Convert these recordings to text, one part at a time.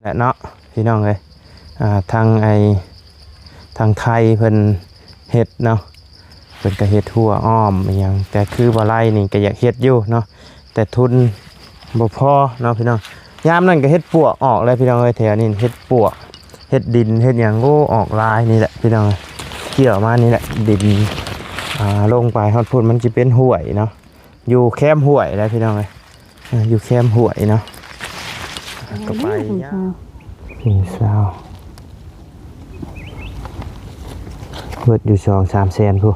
และเนาะพี่น้องเลยทางทางไทยเพิ่นเฮ็ดเนาะเพิ่นก็เฮ็ดทั่วอ้อมอหยังแต่คือบ่ไล่นี่ก็อยากเฮ็ดอยู่เนาะแต่ทุนบ่พอเนาะพี่น้องยามนั้นก็เฮ็ดปวกออกแล้วพี่น้องเอ้ยแถวนี้เฮ็ดปวกเฮ็ดดินเฮ็ดหยังโอ้ออกลายนี่แหละพี่น้องเกี่ยวมานี่แหละดินลงไปฮอดพุ่นมันสิเป็นห้วยเนาะอยู่แคมห้วยแล้วพี่น้องเอ้ยอยู่แคมห้วยเนาะก็ไปย่าพี่สาวเบิดอยู่2-3 แสนพู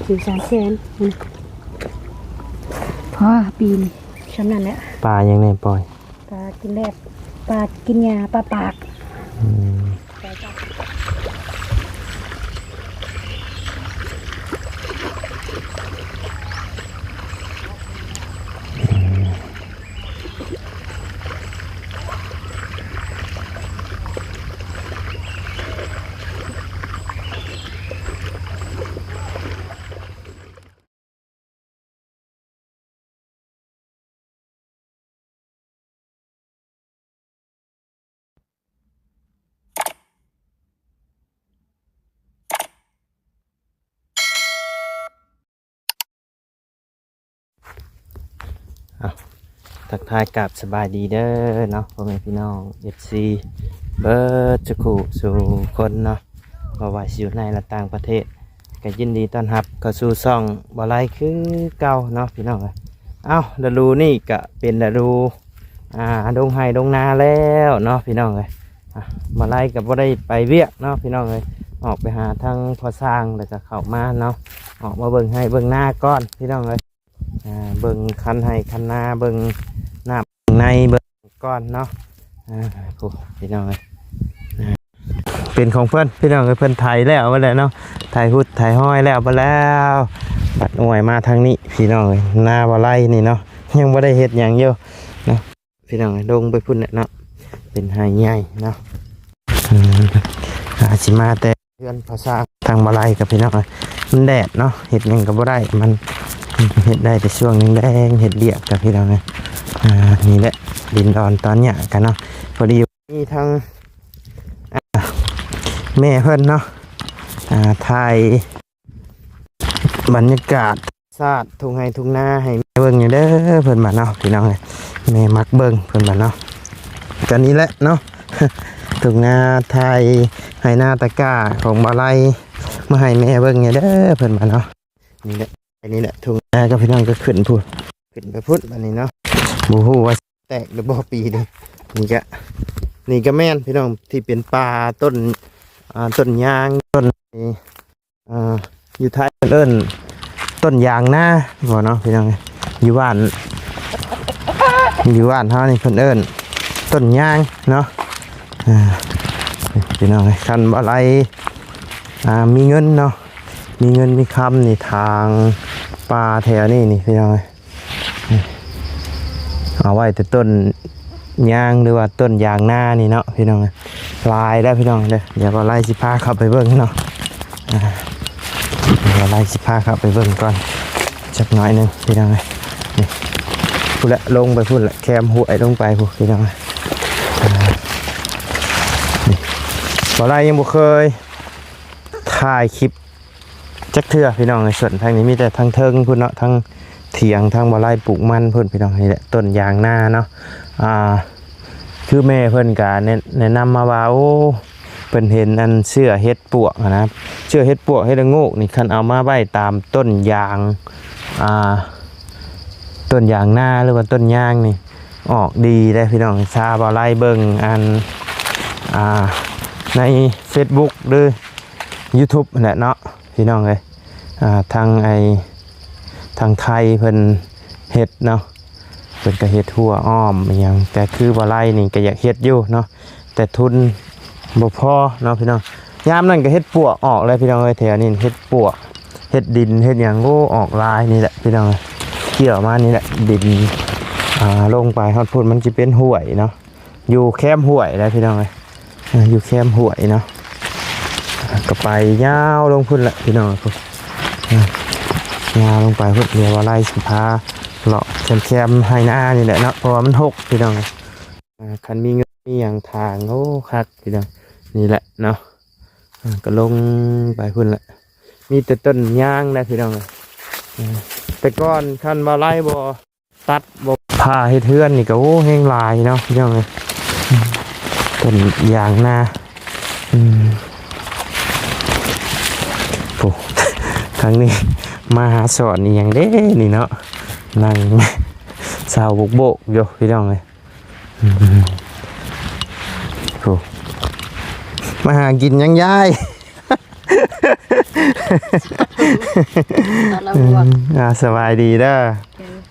อยู่300,000เพราะปีนี้ช้ำนั่นแหละปลายังไงปล่อยปลากินแลบปลากินยาปลาปากทักทายกับสบายดีเด้อเนาะพ่อแม่พี่น้อง FC เบิร์ดจะขู่สู่คนเนาะบ่ว่าสิอยู่ในและต่างประเทศก็ยินดีต้อนรับเข้าสู่ช่องบ่ไลคือเก่าเนาะพี่น้องเอ้าฤดูนี่ก็เป็นฤดูดงไห้ดงนาแล้วเนาะพี่น้องบ่ไลก็บ่ได้ไปเวียกเนาะพี่น้องออกไปหาทางพอสร้างแล้วก็เข้ามาเนาะออกมาเบิ่งให้เบิ่งหน้าก่อนพี่น้องเบิ่งคันให้คันนาเบิ่งหน้าในเบิ่งก้อนเนาะพี่น้องเป็นของเพื่อนพี่น้องเพื่อนไทยแล้วมาแล้วเนาะไทยพุทธไทยห้อยแล้วมาแล้วบัดหน่วยมาทางนี้พี่น้องหน้าบ่ไล่นี่เนาะยังบ่ได้เฮ็ดอย่างเดียวเนาะพี่น้องลงไปพุ่นเนาะเป็นไฮใหญ่เนาะสิมาแต่เพื่อนภาษาทางบ่ไล่กับพี่น้องมันแดดเนาะเฮ็ดหยังก็บ่ได้มันเห็ดได้แต่ช่วงนึงแดงเห็ดเดียกกับพี่เราเนี่ยนี่แหละดินดอนตอนเนี้ยกันเนาะพอดีมีทั้งแม่เพื่อนเนาะถ่ายบรรยากาศซาดทุ่งไห้ทุ่งนาให้แม่เบิ้งอยู่เด้อเพื่อนบ้านเนาะพี่น้องเลยแม่มักเบิ้งเพื่อนบ้านเนาะกันนี้แหละเนาะทุ่งนาถ่ายให้หน้าตะกร้าของบาไลมาให้แม่เบิ้งอยู่เด้อเพื่อนบ้านเนาะนี่แหละอันนี้แหละทุ่งนาก็พี่น้องก็ขึ้นพูดขึ้นไปพูดแบบนี้เนาะบูฮูว่าแตกหรือบ่ปีนี่ก็แม่นพี่น้องที่เป็นป่าต้นต้นยางต้นอยู่ท้ายเอิ้นต้นยางหน้าบ่เนาะพี่น้องอยู่บ้านเฮานี่เพิ่นเอิ้นต้นยางเนาะพี่น้องคันอะไรมีเงินเนาะมีเงินมีคำนี่ทางปลาแถวนี่พี่น้องเอาไว้แต่ต้นยางหรือว่าต้นยางหน้านี่เนาะพี่น้องลายได้พี่น้องเดี๋ยวก็ไล่สิพาเข้าไปเบิ่งเนาะเดี๋ยวไล่สิพาเข้าไปเบิ่งก่อนจักหน่อยนึงพี่น้องนี่พูดละลงไปพูดละแคมหัวลงไปพูดพี่น้องบ่ไล่ยังบ่เคยถ่ายคลิปจักเทื่อพี่น้องในส่วนทางนี้มีแต่ทางเทิงพุ่นเนาะทางเถียงทางบ่ไล่ปลูกมันพุ่นพี่น้องนี่แหละต้นยางหน้าเนาะคือแม่เพิ่นก็แนะนำมาว่าโอ้เพิ่นเห็นอันเสื้อเฮ็ดปวกนะเสื้อเฮ็ดปวกเฮ็ดละโงกนี่คันเอามาไว้ตามต้นยางต้นยางหน้าหรือว่าต้นยางนี่ออกดีได้พี่น้องชาบ่ไล่เบิ่งอันใน Facebook หรือ YouTube แหละเนาะพี่น้องเลยทางไทยเพิ่นเฮ็ดเนาะเพิ่นก็เฮ็ดทั่วอ้อมอหยังแต่คือบ่ไล่นี่ก็อยากเฮ็ดอยู่เนาะแต่ทุนบ่พอเนาะพี่น้องยามนั้นก็เฮ็ดปวกออกแล้วพี่น้องแถวนี้เฮ็ดปวกเฮ็ดดินเฮ็ดหยังโอ้ออกลายนี่แหละพี่น้องเกี่ยวมานี่แหละดินลงไปฮอดพุ่นมันสิเป็นห้วยเนาะอยู่แคมห้วยแล้วพี่น้องอยู่แคมห้วยเนาะก็ไปยาวลงพุ่นละพี่น้องยาวลงไปพุ่นเรียกว่าไล่สิพาเลาะแคมให้หน้านี่แหละเนาะเพราะว่ามันหกพี่น้อง คันมีเงินมีอย่างทางโอ้คักพี่น้องนี่แหละเนาะก็ลงไปพุ่นละมีแต่ต้นยางนะพี่น้องแต่ก่อนคันมาไล่บ่ตัดบ่ผ่าให้เทือนนี่ก็โอ้แห้งลายเนาะพี่น้องเลยต้นยางนาโอ้ครั้งนี้มาหาสอนนี่อย่างเด้นี่เนาะนั่งสาวบกโบกอยู่พี่น้องเลยโอ้มาหากินยังยายสบายดีเด้อ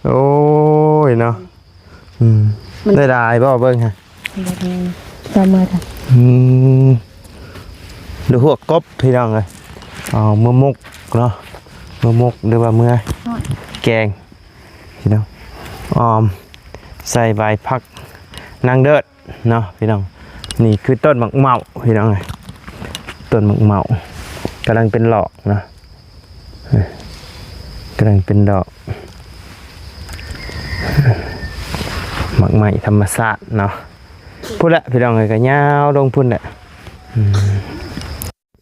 โอ้ยเนาะได้ได้บ่เบิ่งฮะจำมาค่ะ ดูหัวกบพี่น้องเลยเมื่อมุกเนาะเมื่อมุกหรือว่าเมื่อแกงพี่น้องใส่ใบผักนางเดิดเนาะพี่น้องนี่คือต้นหมักเมาพี่น้องเลยต้นหมักเมากำลังเป็นหลอกเนาะกำลังเป็นดอกหมักใหม่ธรรมชาติเนาะพูดละพี่น้องเลยก็ยาวลงพุ่นแหละ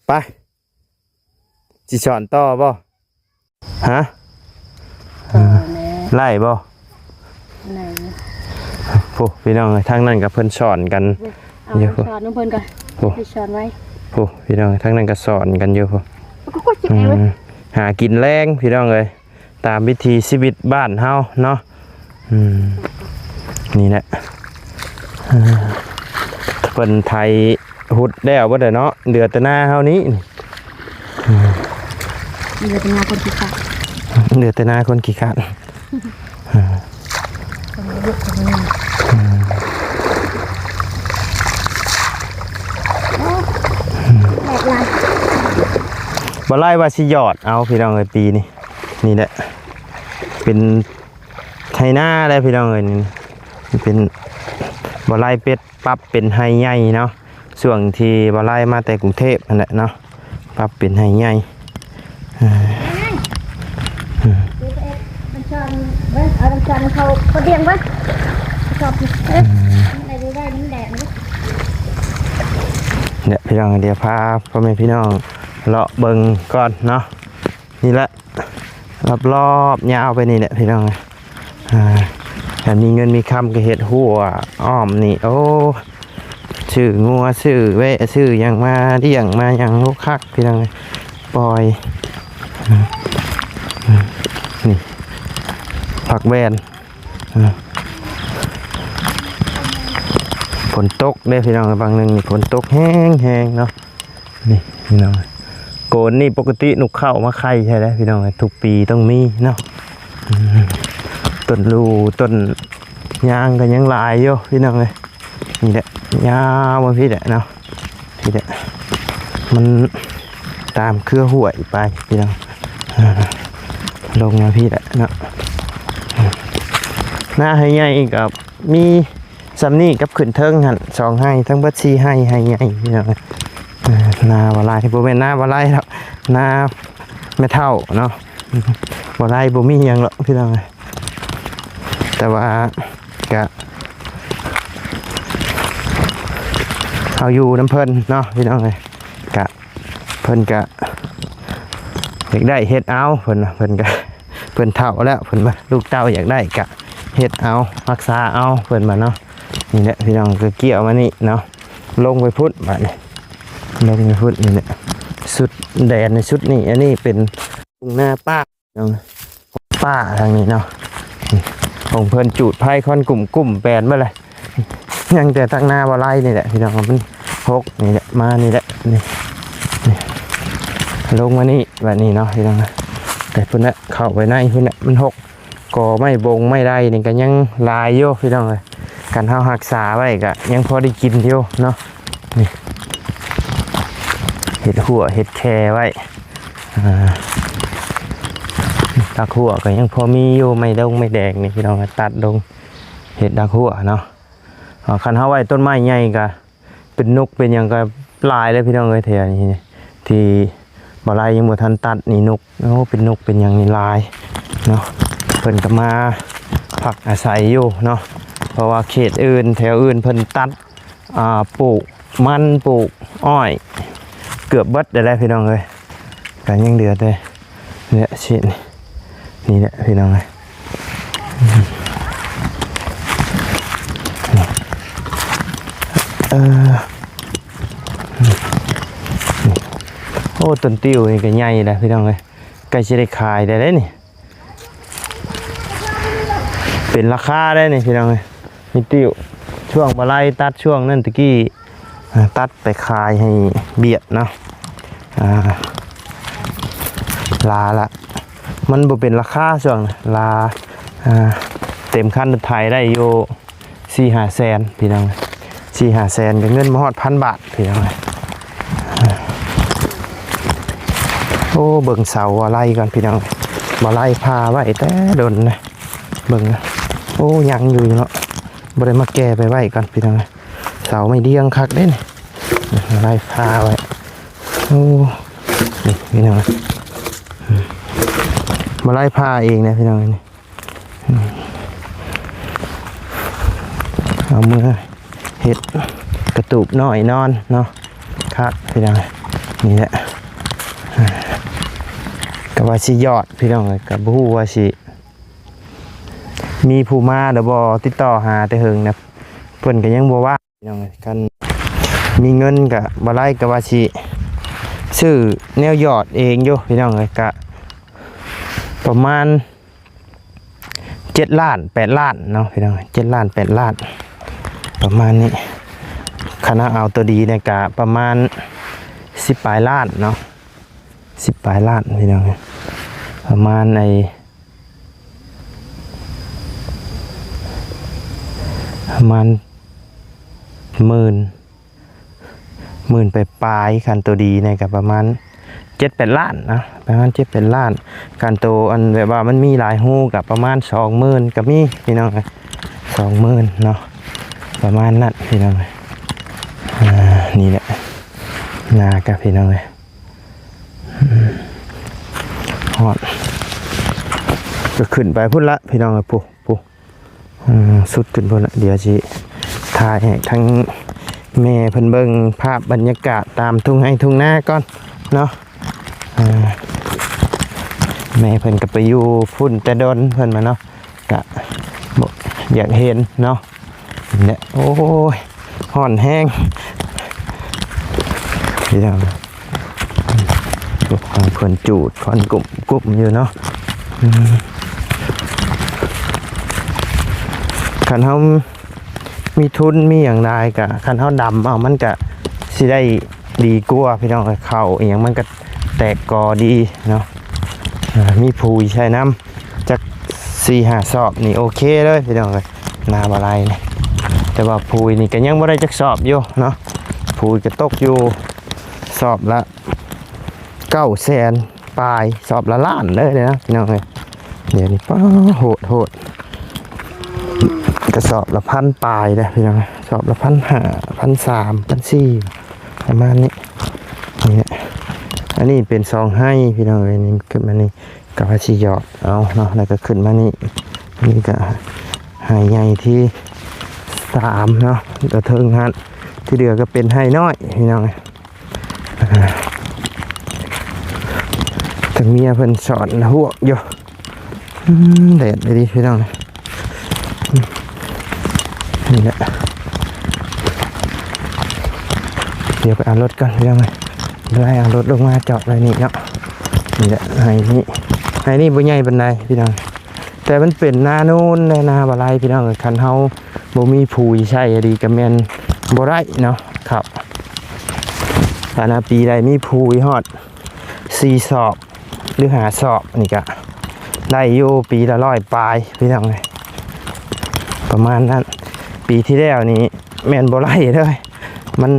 ไปจิสอนต่อบ่ฮะไล่บ่โอ้พี่น้องเลยทางนั้นกับเพิ่นสอนกันเดี๋ยวสอนน้องเพิ่นก่อนสอนไว้โอ้พี่น้องทางนั้นก็สอนกันอยู่พ่หากินแรงพี่น้องเลยตามวิธีชีวิตบ้านเฮาเนาะนี่แหละเพิ่นไทยหุดแล้วบ่ได้เนาะเดือดแต่หน้าเฮานี้เดือดแต่หน้าคนขี้ขาดเดือดแต่หน้าคนขี้ขาดบ่ไล่ว่าสิหยอดเอาพี่น้องเอ้ยปีนี้นี่แหละเป็นไทหน้าได้พี่น้องเอ้ยนี่เป็นบ่ไล่เป็ดปรับเป็นไฮใหญ่เนาะช่วงที่บ่ไล่มาแต่กรุงเทพนั่นแหละเนาะปรับเป็นไฮใหญ่มันชอนเว้ยเอามันชอนเขาเดียงเว้ยชอบอะไรได้มันแดดเนี่ยพี่น้องเดี๋ยวพาพ่อแม่พี่น้องเลาะเบิ่งก่อนเนาะนี่แหละรอบๆยาวไปนี่แหละพี่น้องแต่มีเงินมีคำก็เห็ดหัวอ้อมนี่โอ้ชื่องัวชื่อเวะชื่อยังมาเดี่ยงมาอย่างลูกคักพี่น้องปล่อยนี่ผักแวนฝนตกได้พี่น้องบางหนึ่งนี่ฝนตกแห้งเนาะนี่พี่น้องโกนนี่ปกตินุกเข้ามาไข่ใช่ไหมพี่น้องทุกปีต้องมีเนาะต้นลูต้นยางกันยังลายอยู่พี่น้องเลยนี่แหละยาวมาพี่แหละเนาะพี่แหละมันตามเครือห่วยไปพี่น้องลงมาพี่แหละเนาะหน้าให้ใหญ่กับมีซัมนี่กับขึ้นเทิงหันสองให้ทั้งบัดซีให้ใหญ่พี่น้องหน้าวลายที่ผมเป็นหน้าวลายแล้วหน้าไม่เท่าเนาะวลายบ่มีอย่างหรอกพี่น้องแต่ว่ากะเอาอยู่น้ำเพิ่นเนาะพี่น้องเลยกะเพิ่นกะอยากได้เฮ็ดเอาเพิ่นกะเพิ่นเท่าแล้วเพิ่นมาลูกเต้าอยากได้กะเฮ็ดเอารักษาเอาเพิ่นมาเนาะนี่แหละพี่น้องก็เกี่ยวมานี่เนาะลงไปพุทธมาเนี่ยลงไปพุทธนี่แหละสุดแดดในชุดนี้อันนี้เป็นหน้าป้าน้องป้าทางนี้เนาะของเพิ่นจูดไพ่ค่อนกลุ่มแปลนมาเลยยังแต่ตั้งหน้าบาไล่นี่แหละพี่น้องมันพกนี่แหละมานี่แหละนี่ลงมานี่แบบนี้เนาะพี่น้องแต่เพิ่นน่ะเข้าไปในเพิ่นน่ะมันหกก่อไม่บงไม่ได้นี่ก็ยังลายโย่พี่น้องเลยการเฮารักษาไว้ก็ยังพอได้กินอยู่เนาะนี่เห็ดหัวเห็ดแคไว้ดักหัวก็ยังพอมีอยู่ไม่ดงไม่แดงนี่พี่น้องตัดดงเห็ดดักหัวเนาะคันเฮาไว้ต้นไม้ใหญ่ก็เป็นนกเป็นอย่างก็ปลายเลยพี่น้องเอ้ยแถวนี้ที่บ่ลายยังบ่ทันตัดนี่นกโอ้เป็นนกเป็นอย่างนี้ลายเนาะเพิ่นก็มาพักอาศัยอยู่เนาะ เพราะว่าเขตอื่นแถวอื่นเพิ่นตัดปลูกมันปลูกอ้อยเกือบเบิดได้แล้วพี่น้องเลยแต่ยังเหลือแต่เนี่ยเช่นนี่แหละพี่น้องเลยโอ้ต้นติ้วนี่ก็ใหญ่แล้วพี่น้องเลยใกล้จะได้ขายได้แล้วนี่เป็นราคาได้นี่พี่น้องเลยมีติ้วช่วงบะไลตัดช่วงนั่นตะกี้ตัดไปขายให้เบียดเนาะลาละมันบ่เป็นราคาช่วงลาเต็มขั้นไทยได้อยู่4-5 แสนพี่น้อง4-5 แสนก็เงินมาฮอด1,000 บาทพี่น้องโอ้เบิ่งเสาอะไรก่อนพี่น้องบ่ไล่พาไว้แต่โดนนะเบิ่งนะโอ้ยังอยู่เนาะบ่ได้มาแก้ไปไว้ก่อนพี่น้องเสาไม่เดียงคักเด้นี่ไล่พาไว้โอ้นี่พี่น้องมาไล่พาเองนะพี่น้องนี่เอามือเห็ดกระตุกน้อยนอนเนาะครับพี่น้องนี่แหละกับว่าสิยอดพี่น้องเลยกับผู้ว่าสิมีผู้มาเดี๋ยวบอติดต่อหาแต่เฮิงนะเพิ่นก็ยังบ่ว่าพี่น้องกันมีเงินกับบ่ไล่กับว่าสิซื้อแนวยอดเองอยู่พี่น้องเลยกะประมาณ7 ล้าน 8 ล้านเนาะพี่น้อง7 ล้าน 8 ล้านประมาณนี้คณะเอาตัวดีเนี่ยกะประมาณ10 ปลายล้านเนาะ10 ปลายล้านพี่น้องประมาณในประมาณหมื่นไปปลายคันตัวดีเนี่ยกับประมาณ7-8 ล้านนะประมาณ7-8 ล้านคันตัวอันแบบว่ามันมีหลายหูกับประมาณ20,000กับมีพี่น้อง20,000เนาะประมาณนั้นพี่น้องนี่แหละนากับพี่น้องเลยฮอดก็ขึ้นไปพุ่นละพี่น้องเลยปุ๊สุดขึ้นพุ่นละเดี๋ยวสิถ่ายให้ทั้งแม่เพิ่นเบิ่งภาพบรรยากาศตามทุ่งให้ทุ่งนาก่อนเนาะแม่เพิ่นก็ไปอยู่พุ่นแต่ดนเพิ่นมาเนาะก็บอกอยากเห็นเนาะเนี่ยโอ้ยห่อนแห้งพี่น้องเพิ่นจูดคนกลุ่มอยู่เนาะคันเฮามีทุนมีอย่างไรกะคันเฮาดำเอามันก็สิได้ดีกว่าพี่น้องเข้าอีหยังมันก็แตกกอดีเนาะมีผูยใช้น้ำจาก4-5 สอบนี่โอเคเลยพี่น้องนาบะไรนี่แต่ว่าผูยนี่ก็ยังบ่ได้จักสอบอยู่เนาะผูยก็ตกอยู่สอบละ9 แสนปลายสอบละล้านเลยนะพี่น้องเดี๋ยวนี้ป้าโหดกระสอบละ1,000 ปลายเลยพี่น้องสอบละ1,500 1,300 1,400ประมาณนี้นี่อันนี้เป็นซองให้พี่น้องนี่ขึ้นมานี่กับว่าสิหยอดเอาเนาะแล้วก็ขึ้นมานี่นี่ก็ให้ใหญ่ที่3เนาะตัวเทิงหันที่เดือก็เป็นให้น้อยพี่น้องแต่เมียเพิ่นสอนหัวอยู่แดดไปดิพี่น้องนี่แหละเดี๋ยวไปเอารถกันพี่น้องไล่เอารถลงมาจอดไว้นี่เนาะนี่แหละให้นี่บ่ใหญ่ปานใดพี่น้องแต่มันเป็นนาโน่นในนาบะไรพี่น้องคันเฮาบ่มีผู้ใช้ดีก็แม่นบ่ได้เนาะครับถ้านาปีใดมีผู้ฮอด4 สอบหรือ5 สอบนี่ก็ได้อยู่ปีละ100 ปลายพี่น้องประมาณนั้นปีที่แล้วนี่แม่นบ่ไล่เลยมัน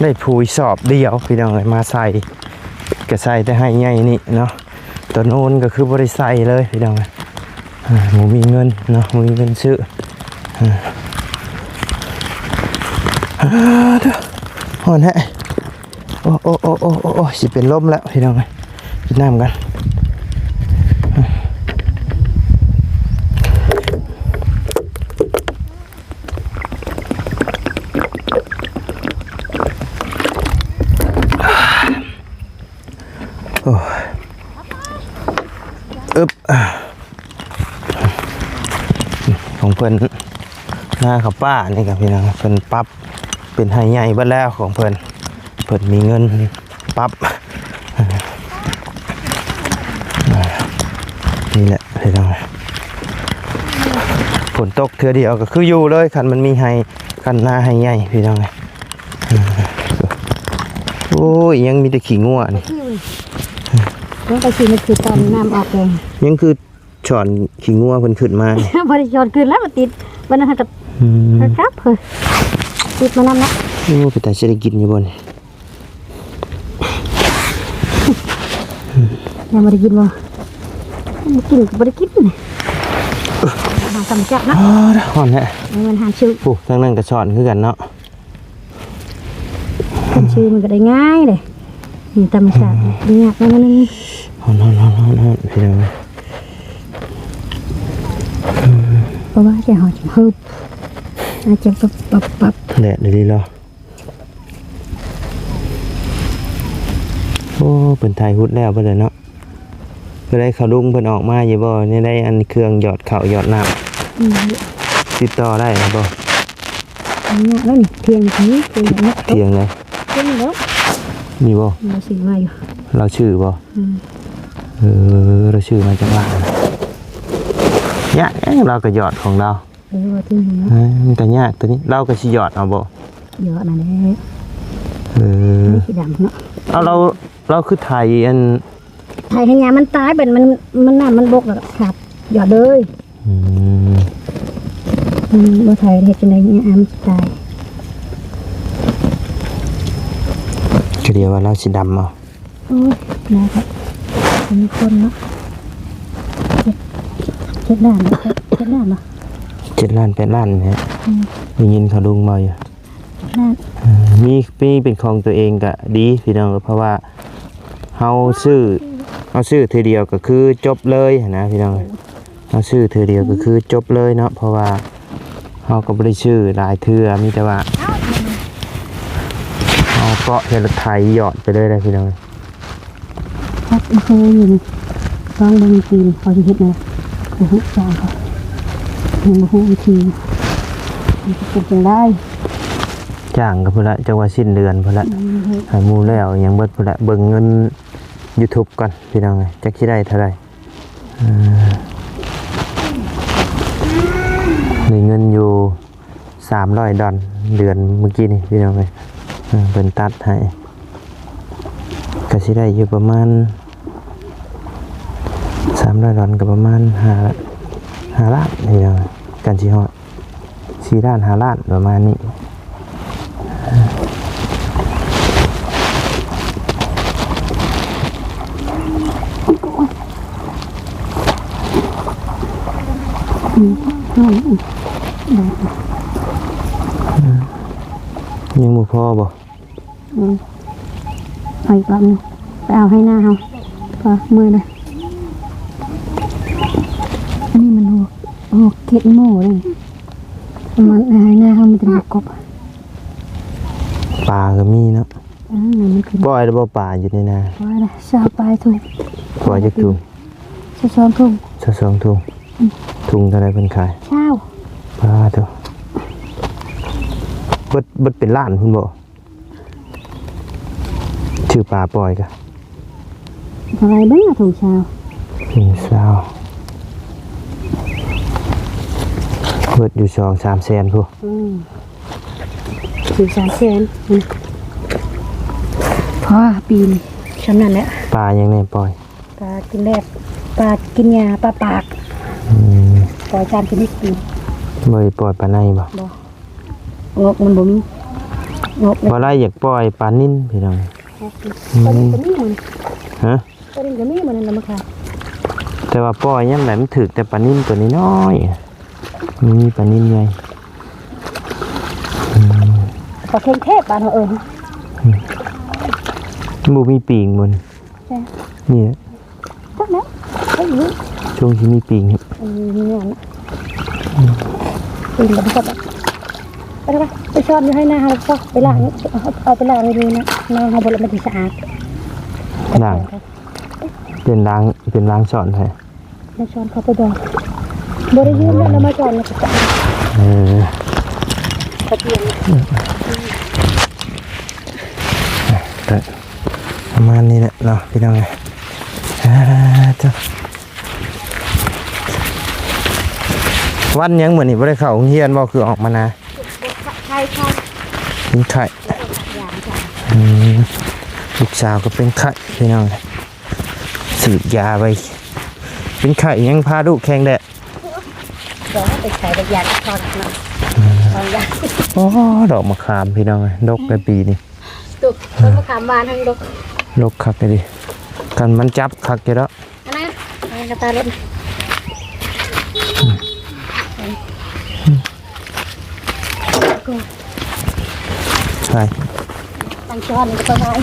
ได้ผูยสอบเดียวพี่น้องมาใส่ก็ใส่แต่ให้ใหญ่นี่เนาะตัวโน้นก็คือบริใส่เลยพี่น้องหมูมีเงินเนาะมีเงินซื้อห่อนแฮะโอ้สิเป็นลมแล้วพี่น้องกินน้ำกัน ของเพิ่นหน้าเขาป้านี่กับพี่น้องเพิ่นปรับเป็นไฮใหญ่เบิดแล้วของเพิ่นมีเงินปรับนี่แหละพี่น้องฝนตกเทื่อเดียวก็คืออยู่เลยคันมันมีไฮคันหน้าไฮใหญ่พี่น้องโอ้ยยังมีแต่ขี้งัวนี่ ต้องไปขี่มันคือตอนน้ำออกเลย ยังคือฉอนขี้งัวเพิ่นขึ้นมานี่ บริจอดคืนแล้วมาติดวันนั้นกับครับเฮ้ยติดมานำละ โอ้ไปแต่จะได้กินอยู่บ่นี่ ยังไม่ได้กินบ่ไม่กินก็ไม่ได้กินเลยหาสำจับนะ อ๋อฮ้อนแท้ มันหาชื่อ โอ้ทางนั้นก็ฉอนคือกันเนาะ เป็นชื่อมันก็ได้ง่ายเลยนี่ธรรมชาติดีงามแล้วมัน ฮ้อนพี่น้อง เพราะว่าจะหอจะฮึบอาจจะปับ แดดดีๆเหรอโอ้เป็นไทยฮุดแล้วเพิ่นเลยเนาะเพิ่นได้เขาลุงเพิ่นออกมาอยู่บ่นี่ได้อันเครื่องหยอดข้าวหยอดน้ำติดต่อได้บ่ อันนี้แล้วนี่เทียงนี้เทียงนี้ เที่ยงเลย เทียงแล้ว มีบ่ มาซื้อมาอยู่ เราชื่อบ่เราชื่อมาจากร้านเนี่ยเราก็หยอดของเรา ว่าที่นี่ มันก็ยากตัวนี้เราก็สิหยอดเอาบ่ เยอะนะเนี่ย สีดำเนาะ เอาเราคือไทยอัน ไทยให้ยามันตายเป็นมันน้ำมันบกแล้วขาดหยอดเลยเมื่อไทยเห็ดจังไดเนี่ยมันตาย ก็เดียวว่าเราสิดำเอา โอ้ยนะครับมีคนเนาะเจ็ดด้านเนาะ 7 ล้าน8 ล้านเนี่ยได้ยินเขาลุงมาอยู่ ด้าน มีเป็นของตัวเองก็ดีพี่น้องเพราะว่าเฮาซื้อเทื่อเดียวก็คือจบเลยนะพี่น้องเฮาซื้อเทื่อเดียวก็คือจบเลยเนาะเพราะว่าเฮาก็บ่ได้ซื้อหลายเทื่อมีแต่ว่าเฮาเกาะเทเลไทยหยอดไปเลยได้พี่น้อง ครับมันเคยอยู่ลองบางทีเขาจะเห็ดนะโอ้โหจางเขาเห็นโอ้โหวิธีมันจะเป็นจังได้ จ้างก็พุ่นละจังว่าสิ้นเดือนพุ่นละให้หมู่แล้วยังเบิดพุ่นละเบิ่งเงิน YouTube ก่อนพี่น้องจักสิได้เท่าไหร่มีเงินอยู่$300เดือนเมื่อกี้นี่พี่น้องเพิ่นตัดให้ก็สิได้อยู่ประมาณ$300ก็ประมาณ5 ล้านนี่น้องกันสิฮอด4 ล้าน5 ล้านประมาณนี้ยังบ่พอบ่ ไปอีกรอบนึงไปเอาให้หน้าเขาก็มือเลยอันนี้มันหัวเก็ดโม่เลยมันให้หน้าเขามันจะหัวกบ ปลาก็มีเนาะ มันคือ ปล่อยแล้วบ่ปลาอยู่ในนา ว่าอะไรชาวปลายถุง ปล่อยจักถุง ซ้อนถุง 2ถุงถุงเท่าไรเพิ่นขาย เช้า ปลาเถอะเบิดเป็นล้านพุ่นบ่ชื่อปลาปล่อยกะ อะไรบ้างอะถุงเช้า สาวเบิดอยู่2-3 แสนพุ่น ถือ3 แสนพอปีนชำนั่นแหละ ปลายังไงปล่อย ปลากินแรกปลากินยาปลาปากปล่อย3 ชนิดปีน บ่ได้ปล่อยปลาในบ่ งอกมันบ่มีงอก บ่ได้อยากปล่อยปลานิ่นพี่น้อง ตัวนี้ก็มีมัน ฮะ ตัวนี้ก็มีมันนั่นแหละมาค่ะ แต่ว่าปล่อยยามไหนมันถึกแต่ปลานิ่นตัวนี้น้อยมีปลานิ่นใหญ่ ปลาเค็งเทพบ้านเขาบ่มีปีกมัน ใช่ นี่แหละ จักแล้วไอ้อยู่ ช่วงที่มีปีกครับ นี่งานนะปีนแบบนี้ก็แบบไปช้อนอยู่ให้หน้าเขาก็ไปล้างเอาไปล้างเลยนะน้ำเขาบดแล้วมันจะสะอาด ล้างเป็นล้างสอนให้ แล้วช้อนเขาไปบอก บริยืนแล้วมาจอดนะตะเกียง แต่ประมาณนี้แหละเนาะพี่น้องจ้ะวันยังเหมือนนี่บ่ได้เข้าโรงเรียนบ่คือออกมานะ ใช่ใช่ เป็นไข่ลูกสาวก็เป็นไข่พี่น้องสืบยาไปเป็นไข่ยังพาลูกแข่งแดด เดี๋ยวไปใส่ตะยางทอดนะทอดยา โอ้ดอกมะขามพี่น้องดกในปีนี้ ตุกต้นมะขามบานทั้งดก ดกคักเลยดิกันมันจับคักอยู่แล้ว อันนั้นอันกระตาเล่นใช่ ตังช้อนก็ประมาณ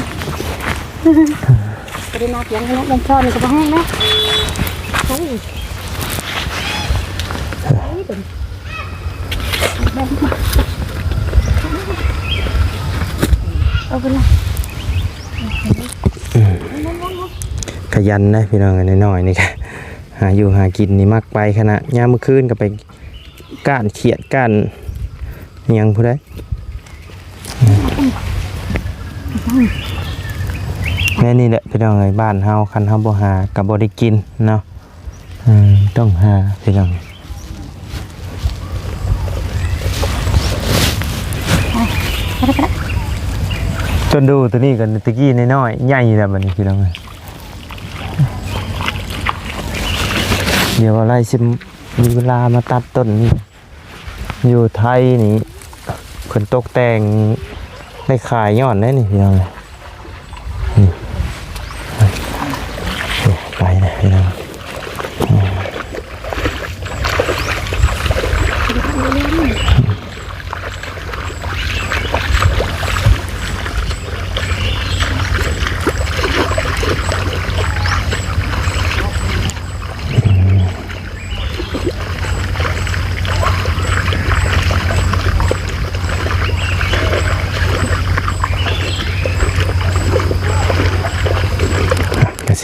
ไปได้นับยังไงนะตังช้อนก็ประมาณนะโอ้ยเอาไปเลย ขยันนะพี่น้องน้อยๆนี่ค่ะหาอยู่หากินนี่มากไปขนาดยามมื้อคืนก็ไปก้านเขียดก้านยังผู้ใดแม่นี่แหละพี่น้องไอ้บ้านเฮาคันเฮาบ่หาก็บ่ได้กินเนาะต้องหาพี่น้องจนดูตัวนี้กันตะกี้น้อยๆใหญ่แล้วบัดนี้พี่น้องเดี๋ยวอะไรสิมีเวลามาตัดต้นนี่อยู่ไทยนี่คนตกแต่งได้ขายยอดได้นี่พี่น้องนี่ไปนะพี่น้อง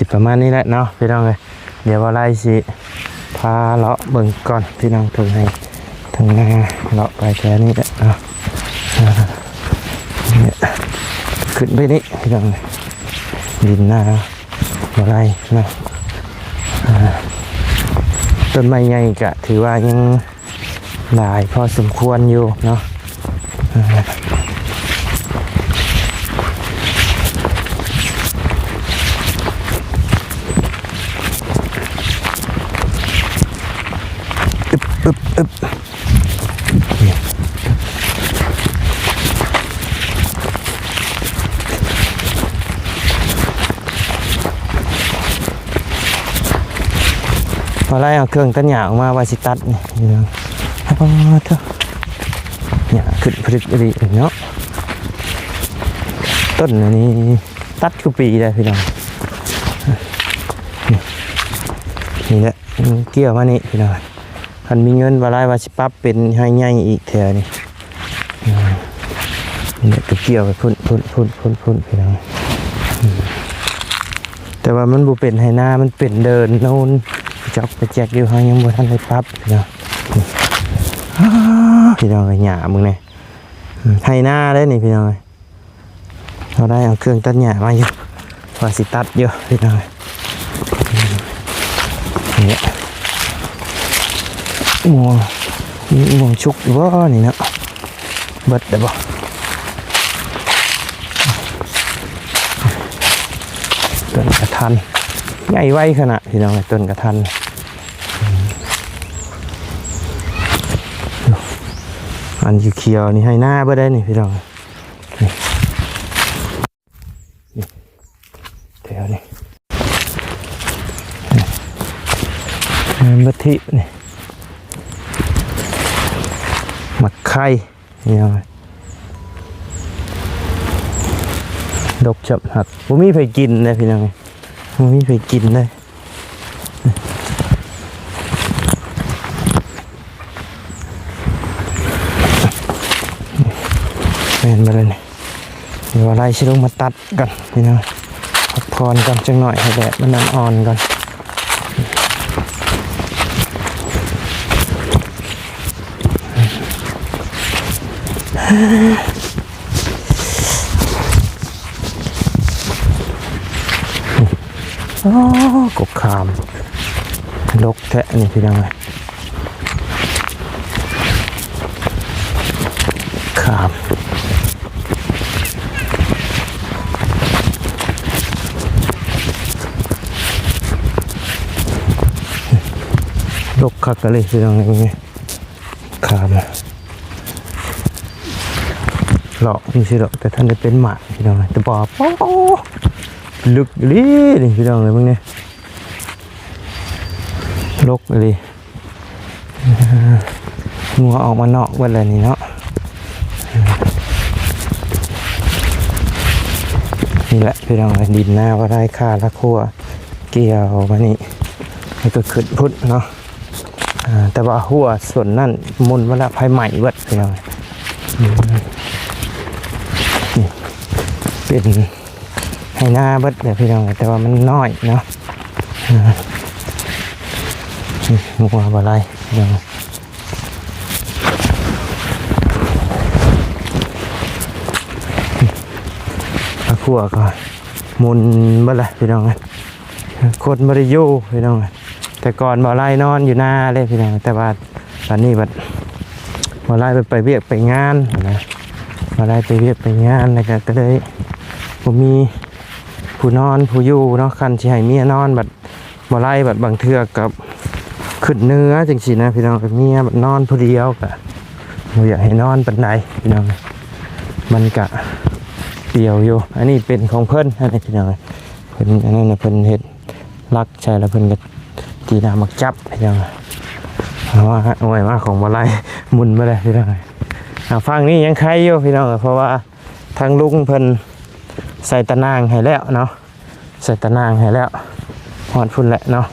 สิประมาณนี้แหละเนาะพี่น้องเลยเดี๋ยวว่าไล่สิพาเลาะเบิ่งก่อนพี่น้องถึงให้ถึงหน้าเลาะไปแค่นี้แหละเนาะเนี่ยขึ้นไปนี่พี่น้องเลยดินหน้าว่าไล่เนาะต้นไม้ใหญ่กะถือว่ายังหลายพอสมควรอยู่เนาะอึบพอไล่เอาเครื่องตัดหญ้าออกมาวาสิตัดนี่พี่น้องพอเถอะหญ้าขึ้นผลิตดีเนาะต้นอันนี้ตัดทุกปีเลยพี่น้องนี่แหละเกี่ยวมานี่พี่น้องคันมีเงินว่าไรว่าสิปั๊บเป็นให้ใหญ่อีกแถวนี่เนี่ยก็เกี่ยวไปพุ่นพี่น้องแต่ว่ามันบ่เป็นให้หน้ามันเป็นเดินโน่นจอกไปแจกอยู่ให้ยังบ่ทันได้ปั๊บพี่น้องพี่น้องไอ้หญ้ามึงเนี่ยให้หน้าได้นี่พี่น้องเราได้เอาเครื่องตัดหญ้ามาอยู่ว่าสิตัดอยู่พี่น้องเนี่ยม่วงชุกอยู่ว่านี่นะเบิดได้บ่ต้นกระทันใหญ่ไว้ขนาดพี่น้องต้นกระทันอันเขียวๆนี่ให้หน้าบ่ได้นี่พี่น้องนี่แถวนี้บัดทินี่หมักไข่นี่ยังไงดกจับหักบ่มีไปกินเลยพี่น้องบ่มีไปกินเลยแม่นมาเลยนี่เดี๋ยวอะไรชิลงมาตัดกันพี่น้องพักผ่อนกันจังหน่อยให้แดดมันอ่อนก่อน โอ้กบขามลกแทะนี่พี่น้องเลยขามลกคักกันเลยพี่น้องเลยขามหลอกนี่สิหลอกแต่ท่านได้เป็นหมาพี่น้องเลยแต่บอกโอ้ลึกดินี่พี่น้องเลยมึงเนี่ยลกเลยงัวออกมานอกวันอะไรนี่เนาะนี่แหละพี่น้องเลยดินหน้าว่าได้ค่าละคั่วเกี่ยวมานี่ให้ก็ขึ้นพุทธเนาะแต่ว่าหัวส่วนนั่นมุนเวลาภายใหม่เบิดพี่น้องเป็นให้หน้าเบิดเดี๋ยวพี่น้องแต่ว่ามันน้อยเนาะมุกมาอะไรพี่น้องขัวก็มุนเบิดเลยพี่น้องโคตรบริยูพี่น้องแต่ก่อนบ่อไร่นอนอยู่หน้าเลยพี่น้องแต่ว่าตอนนี้บ่อไร่ไปเวียกไปงานนะบ่อไร่ไปเวียกไปงานแล้วก็เลยผมมีผู้นอนผู้อยู่เนาะคันที่ให้เมียนอนบัดบ่อไร่บัดบางเทือกกับขึ้นเนื้อจังสินะพี่น้องกับเมียบัดนอนผู้เดียวกะบ่อยากให้นอนปันใดพี่น้องมันกะเปี่ยวอยู่อันนี้เป็นของเพิ่นอันนี้พี่น้องเพิ่นอันนั้นเพิ่นเฮ็ดรักใช่แล้วเพิ่นก็จีนามักจับพี่น้องว่าโอ้ยมาของบ่อไร่มุนมาเลยพี่น้องฟังนี่ยังใครอยู่พี่น้องเพราะว่าทางลุงเพิ่นใส่ตะนางให้แล้วเนาะใส่ตะนางให้แล้วหอดพุ่นแหละเนาะ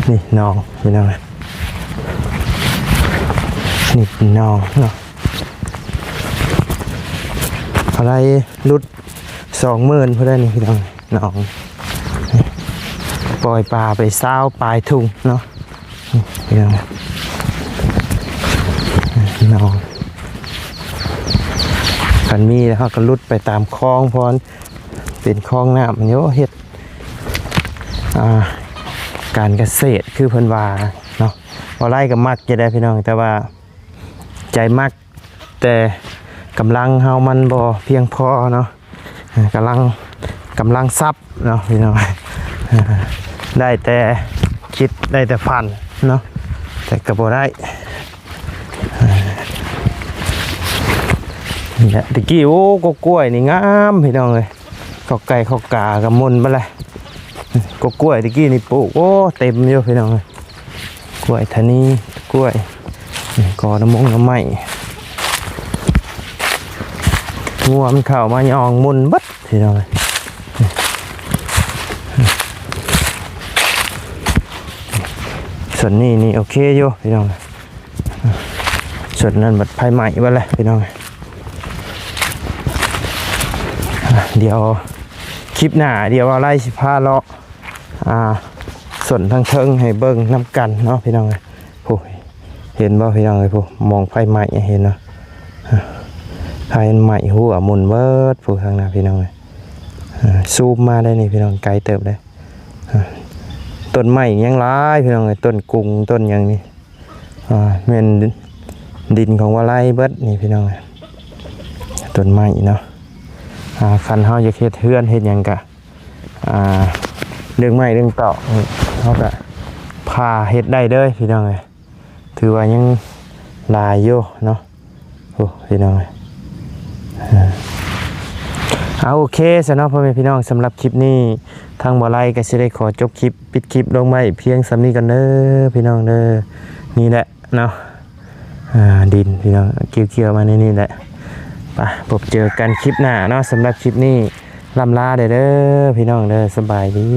นี่น้องพี่น้องนี่น้องเนาะอะไรรุด20,000เพื่อนนี่พี่น้องน้องปล่อยปลาไปเศร้าปลายทุ่งเนาะพี่น้องน้องกันมีแล้วก็รุดไปตามคลองพรเป็นคลองน้ำเยอะเฮ็ดการเกษตรคือเพิ่นว่าเนาะพอไล่กับมักจะได้พี่น้องแต่ว่าใจมักแต่กำลังเฮามันบ่เพียงพอเนาะกำลังซับเนาะพี่น้องได้แต่คิดได้แต่ฝันเนาะแต่ก็บ่ได้นี่แหละตะกี้โอ้ก็กล้วยนี่งามพี่น้องเลยข้าวไก่ข้าวกากับมุนมาเลยก็กล้วยตะกี้นี่ปลูกโอ้เต็มอยู่พี่น้องเลยกล้วยทานีกล้วยกอน้ำมงน้ำไม้งัวมันเข้ามายองมุนบัดพี่น้องเลยส่วนนี้นี่โอเคอยู่พี่น้องส่วนนั้นบัดภายใหม่บัดเลยพี่น้องเดี๋ยวคลิปหน้าเดี๋ยวเอาไล่สิพาเลาะส่วนทางเทิงให้เบิ้งน้ำกันเนาะพี่น้องเลยผู้เห็นบ่พี่น้องเลยผู้มองไฟใหม่เห็นเนาะไฟใหม่หัวหมุนเวิร์ดผู้ทางหน้าพี่น้องเลยซูมมาได้นี่พี่น้องไกลเติบได้ต้นไม้ยังร้ายพี่น้องเลยต้นกุ้งต้นยังนี่เป็นดินของวาไลเบิร์ดนี่พี่น้องเลยต้นไม้เนาะคันเฮาจะเฮ็ดเฮือนเฮ็ดหยังกะเรื่องไม้เรื่องต่อเฮาก็พาเฮ็ดได้เด้อพี่น้องเอ้ยถือว่ายังหลายอยู่เนาะโอ้พี่น้องเอ้ยโอเคสำหรับพ่อแม่พี่น้องสำหรับคลิปนี้ทางบ่อไร่ก็สิได้ขอจบคลิปปิดคลิปลงไว้เพียงสำนี้กันเด้อพี่น้องเด้อนี่แหละเนาะดินพี่น้องเกี่ยวๆมาในนี่แหละไปพบเจอกันคลิปหน้าเนาะสำหรับคลิปนี้ลำลาเด้อพี่น้องเด้อสบายดี